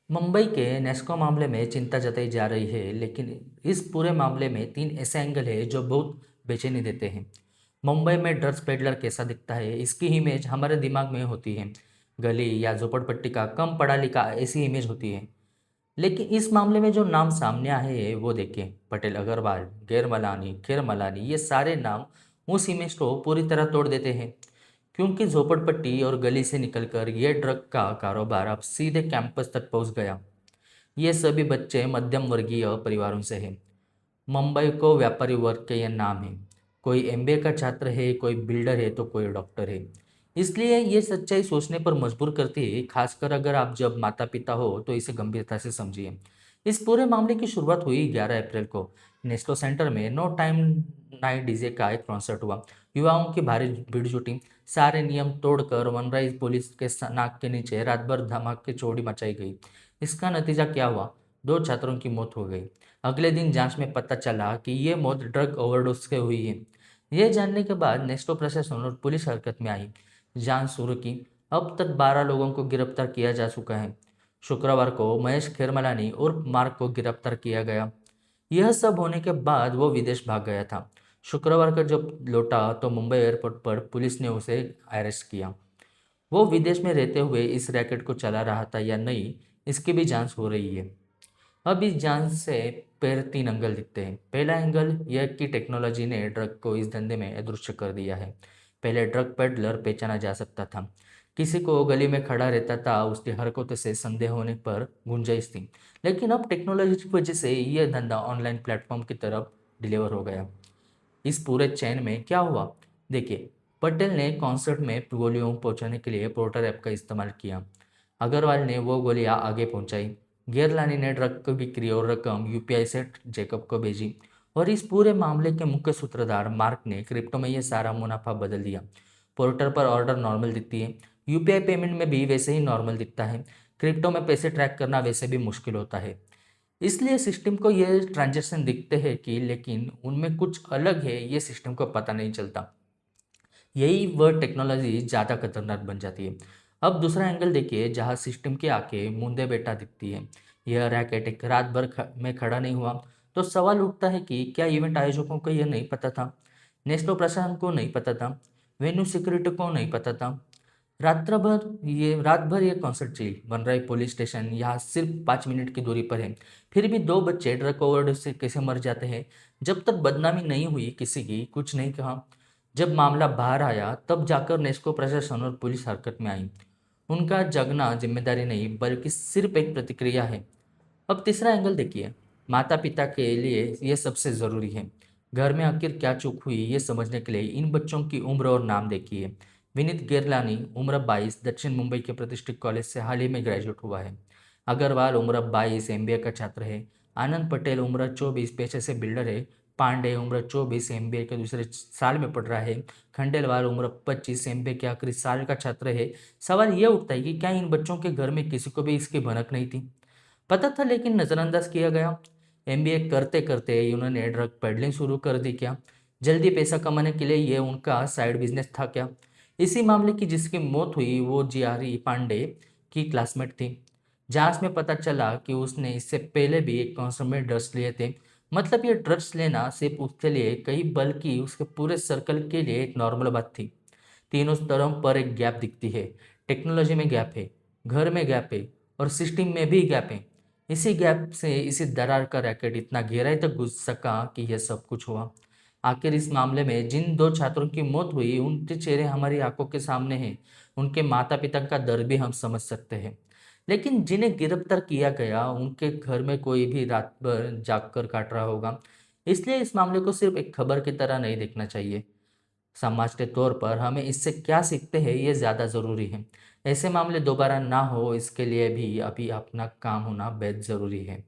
मुंबई के नेस्को मामले में चिंता जताई जा रही है, लेकिन इस पूरे मामले में तीन ऐसे एंगल है जो बहुत बेचैनी देते हैं। मुंबई में ड्रग्स पेडलर कैसा दिखता है, इसकी इमेज हमारे दिमाग में होती है। गली या झोपड़पट्टी का कम पढ़ा लिखा ऐसी इमेज होती है। लेकिन इस मामले में जो नाम सामने आए हैं वो देखिए, पटेल अग्रवाल, गैरमलानी, खैरमलानी, ये सारे नाम उस इमेज को पूरी तरह तोड़ देते हैं। क्योंकि झोपड़पट्टी और गली से निकलकर ये ड्रग का कारोबार अब सीधे कैंपस तक पहुंच गया। ये सभी बच्चे मध्यम वर्गीय परिवारों से हैं। मुंबई को व्यापारी वर्ग के ये नाम है। कोई एमबीए का छात्र है, कोई बिल्डर है, तो कोई डॉक्टर है। इसलिए ये सच्चाई सोचने पर मजबूर करती है, खासकर अगर आप जब माता पिता हो तो इसे गंभीरता से समझिए। इस पूरे मामले की शुरुआत हुई 11 अप्रैल को। नेस्को सेंटर में नो टाइम नाइट डीजे का एक कॉन्सर्ट हुआ। युवाओं की भारी भीड़ जुटी। सारे नियम तोड़कर वनराइज पुलिस के नाक के नीचे रात भर धमाके चौड़ी मचाई गई। इसका नतीजा क्या हुआ? दो छात्रों की मौत हो गई। अगले दिन जांच में पता चला कि ये मौत ड्रग ओवरडोज से हुई है। यह जानने के बाद नेस्को प्रशासन और पुलिस हरकत में आई। जांच शुरू की। अब तक 12 लोगों को गिरफ्तार किया जा चुका है। शुक्रवार को महेश खेरमलानी और मार्क को गिरफ्तार किया गया। यह सब होने के बाद वो विदेश भाग गया था। शुक्रवार को जब लौटा तो मुंबई एयरपोर्ट पर पुलिस ने उसे अरेस्ट किया। वो विदेश में रहते हुए इस रैकेट को चला रहा था या नहीं, इसकी भी जांच हो रही है। अब इस जांच से फिर तीन एंगल दिखते हैं। पहला एंगल यह कि टेक्नोलॉजी ने ड्रग को इस धंधे में अदृश्य कर दिया है। पहले ड्रग पेडलर पहचाना जा सकता था। किसी को गली में खड़ा रहता था, उसकी हरकतों से संदेह होने पर गुंजाइश थी। लेकिन अब टेक्नोलॉजी की वजह से यह धंधा ऑनलाइन प्लेटफॉर्म की तरफ डिलीवर हो गया। इस पूरे चैन में क्या हुआ, देखिए। पटेल ने कॉन्सर्ट में गोलियों पहुंचाने के लिए पोर्टर ऐप का इस्तेमाल किया। अग्रवाल ने वो गोलियां आगे पहुंचाई। गेरलानी ने ड्रग की बिक्री और रकम यूपीआई से जैकब को भेजी। और इस पूरे मामले के मुख्य सूत्रधार मार्क ने क्रिप्टो में ये सारा मुनाफा बदल दिया। पोर्टर पर ऑर्डर नॉर्मल दिखती है, यूपीआई पेमेंट में भी वैसे ही नॉर्मल दिखता है। क्रिप्टो में पैसे ट्रैक करना वैसे भी मुश्किल होता है। इसलिए सिस्टम को ये ट्रांजैक्शन दिखते हैं कि, लेकिन उनमें कुछ अलग है, ये सिस्टम को पता नहीं चलता। यही वह टेक्नोलॉजी ज़्यादा खतरनाक बन जाती है। अब दूसरा एंगल देखिए, जहाँ सिस्टम की आंखें मूंदे बैठा दिखती है। यह रैकेट एक रात भर में खड़ा नहीं हुआ। तो सवाल उठता है कि क्या इवेंट आयोजकों को यह नहीं पता था? नेस्को प्रशासन को नहीं पता था? वेन्यू सिक्योरिटी को नहीं पता था? रात भर ये कॉन्सर्ट चली। बनराई पुलिस स्टेशन यहाँ सिर्फ 5 मिनट की दूरी पर है। फिर भी दो बच्चे ड्रग ओवरडोज से कैसे मर जाते हैं? जब तक बदनामी नहीं हुई किसी की, कुछ नहीं कहा। जब मामला बाहर आया तब जाकर नेस्को प्रशासन और पुलिस हरकत में आई। उनका जगना जिम्मेदारी नहीं, बल्कि सिर्फ एक प्रतिक्रिया है। अब तीसरा एंगल देखिए। माता पिता के लिए ये सबसे ज़रूरी है। घर में आखिर क्या चूक हुई ये समझने के लिए इन बच्चों की उम्र और नाम देखिए। विनीत गेरलानी उम्र 22, दक्षिण मुंबई के प्रतिष्ठित कॉलेज से हाल ही में ग्रेजुएट हुआ है। अग्रवाल उम्र 22, एमबीए का छात्र है। आनंद पटेल उम्र 24, पेशे से बिल्डर है। पांडे उम्र 24, एमबीए के दूसरे साल में पढ़ रहा है। खंडेलवाल उम्र 25, एमबीए के आखिरी साल का छात्र है। सवाल यह उठता है कि क्या इन बच्चों के घर में किसी को भी इसकी भनक नहीं थी? पता था लेकिन नज़रअंदाज किया गया। एमबीए करते करते उन्होंने ड्रग पेडलिंग शुरू कर दी क्या? जल्दी पैसा कमाने के लिए ये उनका साइड बिजनेस था क्या? इसी मामले की जिसकी मौत हुई वो जीआरई पांडे की क्लासमेट थी। जांच में पता चला कि उसने इससे पहले भी एक कॉन्सर्ट में ड्रग्स लिए थे। मतलब ये ड्रग्स लेना सिर्फ उसके लिए कहीं, बल्कि उसके पूरे सर्कल के लिए एक नॉर्मल बात थी। तीनों स्तरों पर एक गैप दिखती है। टेक्नोलॉजी में गैप है, घर में गैप है, और सिस्टम में भी गैप है। इसी गैप से इसी दरार का रैकेट इतना गहराई तक घुस सका कि यह सब कुछ हुआ। आखिर इस मामले में जिन दो छात्रों की मौत हुई उनके चेहरे हमारी आंखों के सामने हैं। उनके माता पिता का दर्द भी हम समझ सकते हैं। लेकिन जिन्हें गिरफ्तार किया गया उनके घर में कोई भी रात भर जाग कर काट रहा होगा। इसलिए इस मामले को सिर्फ एक खबर की तरह नहीं देखना चाहिए। समाज के तौर पर हमें इससे क्या सीखते हैं ये ज़्यादा ज़रूरी है। ऐसे मामले दोबारा ना हो इसके लिए भी अभी अपना काम होना बेहद ज़रूरी है।